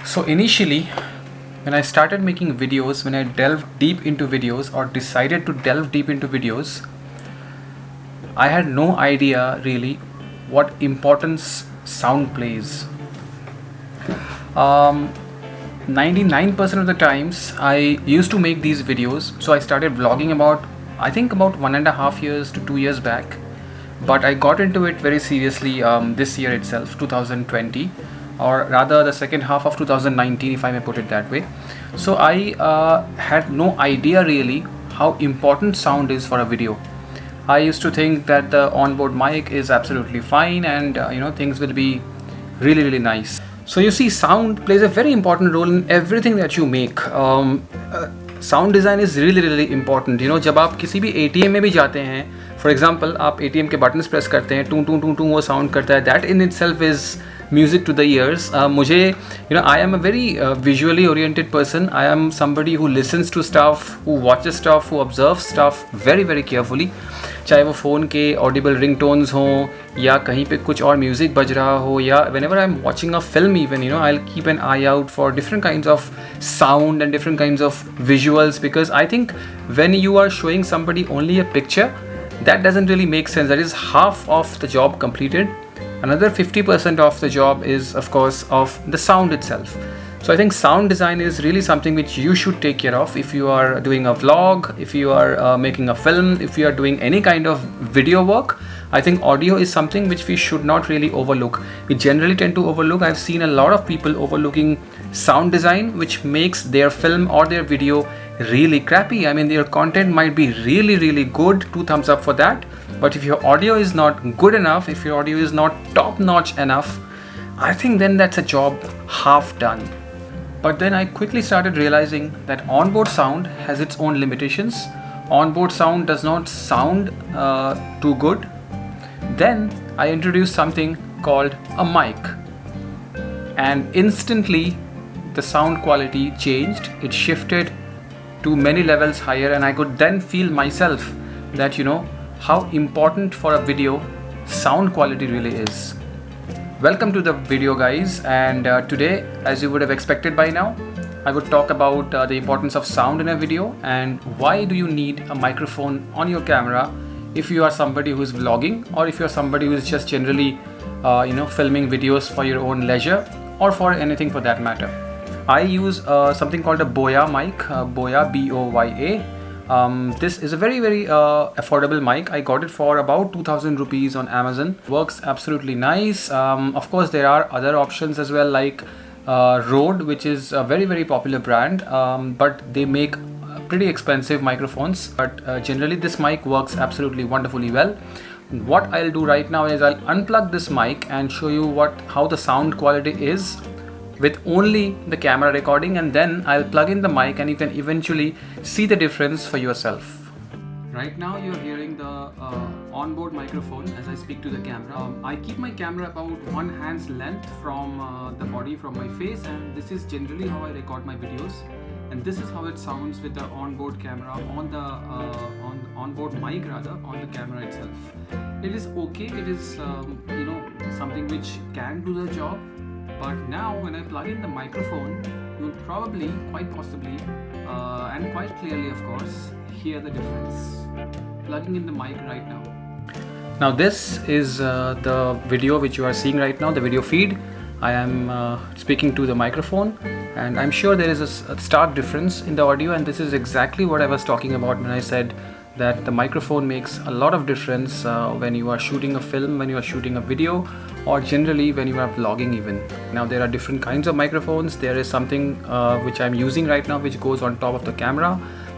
So initially, when I started making videos, when I delved deep into videos or decided to delve deep into videos, I had no idea really what importance sound plays. Um, 99% of the times I used to make these videos, so I started vlogging about, I think about 1.5 years to 2 years back, but I got into it very seriously this year itself, 2020, or rather the second half of 2019, if I may put it that way. So I had no idea really how important sound is for a video. I used to think that the onboard mic is absolutely fine and things will be really nice. So you see, sound plays a very important role in everything that you make. Sound design is really important. जब आप किसी भी ATM में भी जाते हैं, for example आप ATM के बटन्स प्रेस करते हैं, टूं टूं टूं टूं वो साउंड करता है. That in it self is music to the ears. I am a very visually oriented person. I am somebody who listens to stuff, who watches stuff, who observes stuff very carefully. चाहे वो phone के Audible ringtones हों या कहीं पे कुछ और music बज रहा हो, या whenever I'm watching a film even, I'll keep an eye out for different kinds of sound and different kinds of visuals, because I think when you are showing somebody only a picture, that doesn't really make sense. That is half of the job completed. Another 50% of the job is, of course, of the sound itself. So I think sound design is really something which you should take care of if you are doing a vlog, if you are making a film, if you are doing any kind of video work. I think audio is something which we should not really overlook. We generally tend to overlook. I've seen a lot of people overlooking sound design, which makes their film or their video really crappy. I mean, their content might be really good, 2 thumbs up for that, but if your audio is not good enough, if your audio is not top notch enough, I think then that's a job half done. But then I quickly started realizing that onboard sound has its own limitations. Onboard sound does not sound too good. Then I introduced something called a mic, and instantly the sound quality changed. It shifted to many levels higher, and I could then feel myself that how important for a video sound quality really is. Welcome to the video, guys, and today, as you would have expected by now, I would talk about the importance of sound in a video and why do you need a microphone on your camera if you are somebody who is vlogging, or if you are somebody who is just generally filming videos for your own leisure, or for anything for that matter. I use something called a Boya mic, Boya, B-O-Y-A. This is a very affordable mic. I got it for about 2,000 rupees on Amazon. Works absolutely nice. Of course, there are other options as well, like Rode, which is a very popular brand, but they make pretty expensive microphones. But generally this mic works absolutely wonderfully well. What I'll do right now is I'll unplug this mic and show you how the sound quality is with only the camera recording, and then I'll plug in the mic and you can eventually see the difference for yourself. Right now you're hearing the onboard microphone as I speak to the camera. I keep my camera about one hand's length from the body, from my face, and this is generally how I record my videos, and this is how it sounds with the onboard camera on the onboard mic rather, on the camera itself. It is okay. It is something which can do the job. But now when I plug in the microphone, you'll probably, quite possibly, and quite clearly of course, hear the difference. Plugging in the mic right now. Now this is the video which you are seeing right now, the video feed. I am speaking to the microphone, and I'm sure there is a stark difference in the audio, and this is exactly what I was talking about when I said that the microphone makes a lot of difference when you are shooting a film, when you are shooting a video, or generally when you are vlogging even. Now there are different kinds of microphones. There is something which I'm using right now which goes on top of the camera.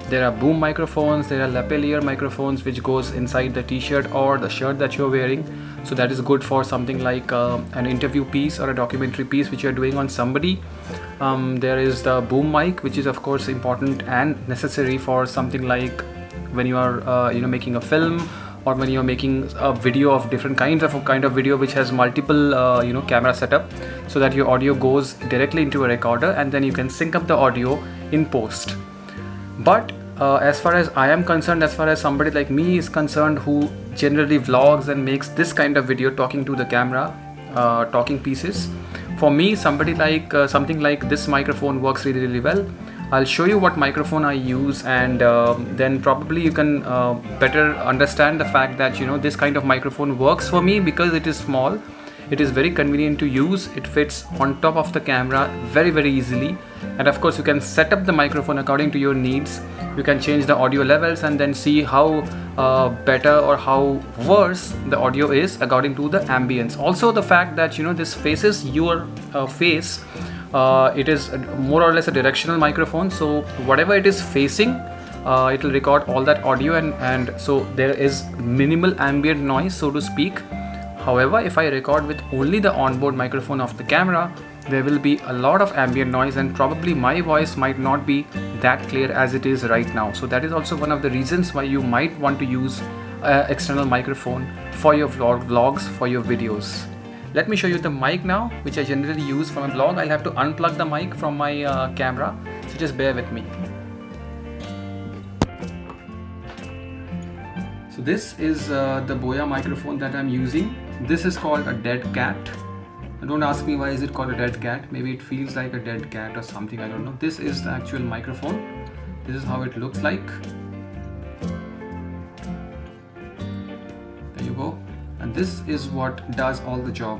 There are boom microphones, there are lapel microphones which goes inside the t-shirt or the shirt that you're wearing. So that is good for something like an interview piece or a documentary piece which you're doing on somebody. There is the boom mic, which is of course important and necessary for something like when you are making a film, or when you're making a video of different kind of video which has multiple camera setup, so that your audio goes directly into a recorder and then you can sync up the audio in post. But as far as I am concerned, as far as somebody like me is concerned who generally vlogs and makes this kind of video talking to the camera, talking pieces, For me, something like this microphone works really well. I'll show you what microphone I use, and then probably you can better understand the fact that this kind of microphone works for me because it is small. It is very convenient to use. It fits on top of the camera very easily, and of course you can set up the microphone according to your needs. You can change the audio levels and then see how better or how worse the audio is according to the ambience. Also the fact that this faces your face. It is more or less a directional microphone, so whatever it is facing, it will record all that audio, and so there is minimal ambient noise, so to speak. However, if I record with only the onboard microphone of the camera, there will be a lot of ambient noise, and probably my voice might not be that clear as it is right now. So that is also one of the reasons why you might want to use an external microphone for your vlogs, for your videos. Let me show you the mic now, which I generally use for my vlog. I'll have to unplug the mic from my camera, so just bear with me. So this is the Boya microphone that I'm using. This is called a dead cat. Don't ask me why is it called a dead cat. Maybe it feels like a dead cat or something, I don't know. This is the actual microphone. This is how it looks like. There you go. And this is what does all the job.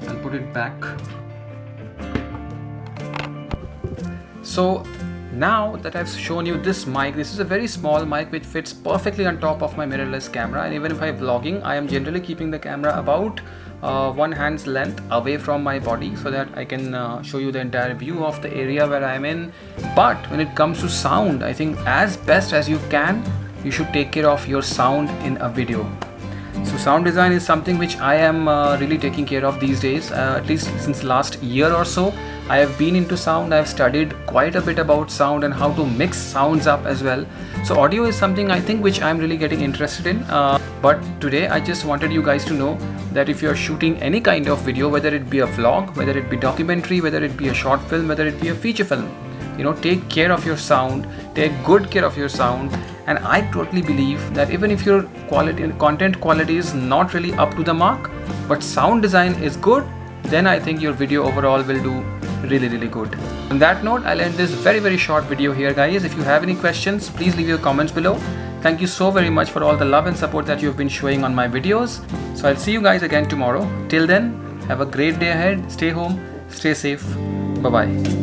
I'll put it back. So now that I've shown you this mic, this is a very small mic which fits perfectly on top of my mirrorless camera, and even if I'm vlogging, I am generally keeping the camera about one hand's length away from my body so that I can show you the entire view of the area where I'm in. But when it comes to sound, I think as best as you can, you should take care of your sound in a video. So sound design is something which I am really taking care of these days, at least since last year or so. I have been into sound. I have studied quite a bit about sound and how to mix sounds up as well. So audio is something I think which I'm really getting interested in. But today I just wanted you guys to know that if you're shooting any kind of video, whether it be a vlog, whether it be documentary, whether it be a short film, whether it be a feature film, take care of your sound, take good care of your sound. And I totally believe that even if your content quality is not really up to the mark, but sound design is good, then I think your video overall will do really good. On that note, I'll end this very short video here, guys. If you have any questions, please leave your comments below. Thank you so very much for all the love and support that you've been showing on my videos. So I'll see you guys again tomorrow. Till then, have a great day ahead. Stay home, stay safe. Bye bye.